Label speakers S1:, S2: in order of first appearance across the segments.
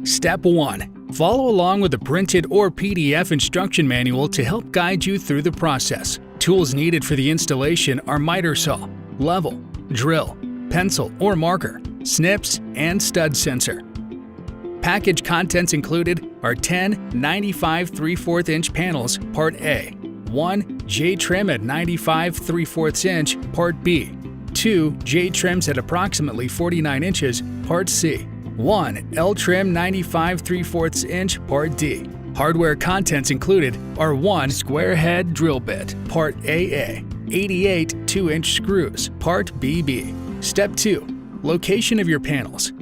S1: Step 1. Follow along with the printed or PDF instruction manual to help guide you through the process. Tools needed for the installation are miter saw, level, drill, pencil or marker, snips, and stud sensor. Package contents included are 10 95 3/4 inch panels, Part A, 1 J-trim at 95 3/4 inch, Part B, 2 J-trims at approximately 49 inches, Part C, 1 L-trim 95 3/4 inch, Part D. Hardware contents included are 1 square head drill bit, Part AA, 88 2-inch screws, Part BB. Step 2. Location of your panels.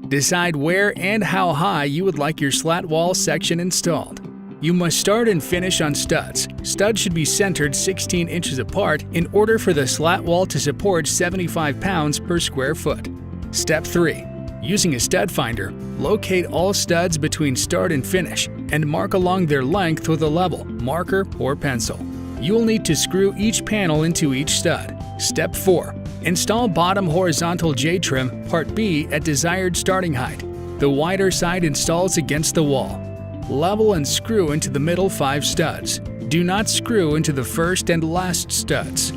S1: Decide where and how high you would like your slat wall section installed. You must start and finish on studs. Studs should be centered 16 inches apart in order for the slat wall to support 75 pounds per square foot. Step 3. Using a stud finder, locate all studs between start and finish and mark along their length with a level, marker, or pencil. You will need to screw each panel into each stud. Step 4. Install bottom horizontal J-trim, Part B, at desired starting height. The wider side installs against the wall. Level and screw into the middle 5 studs. Do not screw into the first and last studs.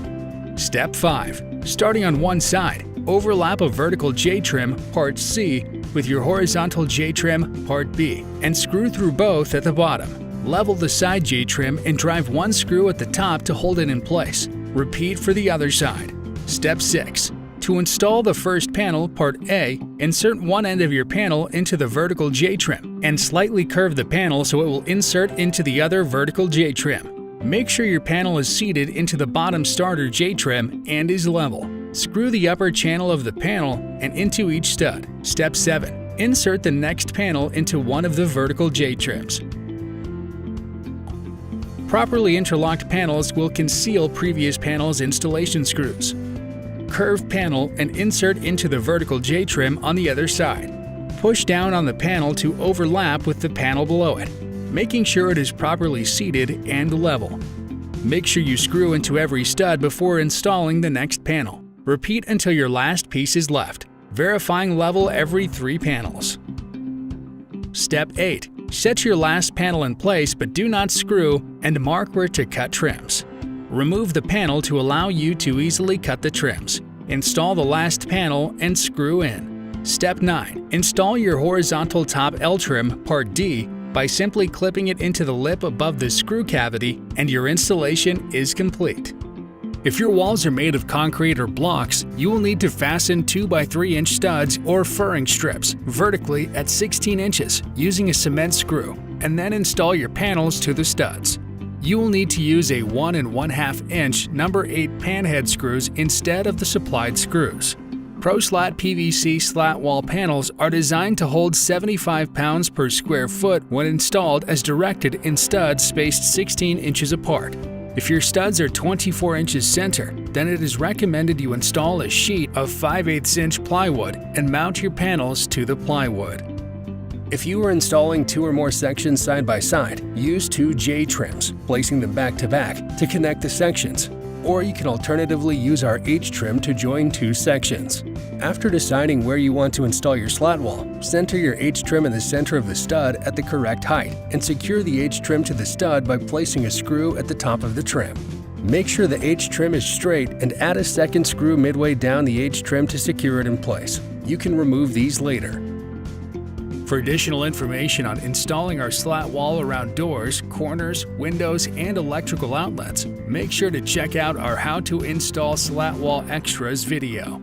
S1: Step 5. Starting on one side, overlap a vertical J-trim, Part C, with your horizontal J-trim, Part B, and screw through both at the bottom. Level the side J-trim and drive one screw at the top to hold it in place. Repeat for the other side. Step 6. To install the first panel, Part A, insert one end of your panel into the vertical J-trim and slightly curve the panel so it will insert into the other vertical J-trim. Make sure your panel is seated into the bottom starter J-trim and is level. Screw the upper channel of the panel and into each stud. Step 7. Insert the next panel into one of the vertical J-trims. Properly interlocked panels will conceal previous panel's installation screws. Curve panel and insert into the vertical J-trim on the other side. Push down on the panel to overlap with the panel below it, making sure it is properly seated and level. Make sure you screw into every stud before installing the next panel. Repeat until your last piece is left, verifying level every 3 panels. Step 8. Set your last panel in place but do not screw and mark where to cut trims. Remove the panel to allow you to easily cut the trims. Install the last panel and screw in. Step 9. Install your horizontal top L-trim, Part D, by simply clipping it into the lip above the screw cavity, and your installation is complete. If your walls are made of concrete or blocks, you will need to fasten 2 by 3 inch studs or furring strips vertically at 16 inches using a cement screw, and then install your panels to the studs. You will need to use a 1 1/2 inch number 8 panhead screws instead of the supplied screws. Proslat PVC Slatwall panels are designed to hold 75 pounds per square foot when installed as directed in studs spaced 16 inches apart. If your studs are 24 inches center, then it is recommended you install a sheet of 5/8 inch plywood and mount your panels to the plywood. If you are installing 2 or more sections side by side, use 2 J-trims, placing them back to back to connect the sections. Or you can alternatively use our H-trim to join 2 sections. After deciding where you want to install your slat wall, center your H-trim in the center of the stud at the correct height and secure the H-trim to the stud by placing a screw at the top of the trim. Make sure the H-trim is straight and add a second screw midway down the H-trim to secure it in place. You can remove these later. For additional information on installing our slat wall around doors, corners, windows, and electrical outlets, make sure to check out our How to Install Slat Wall Extras video.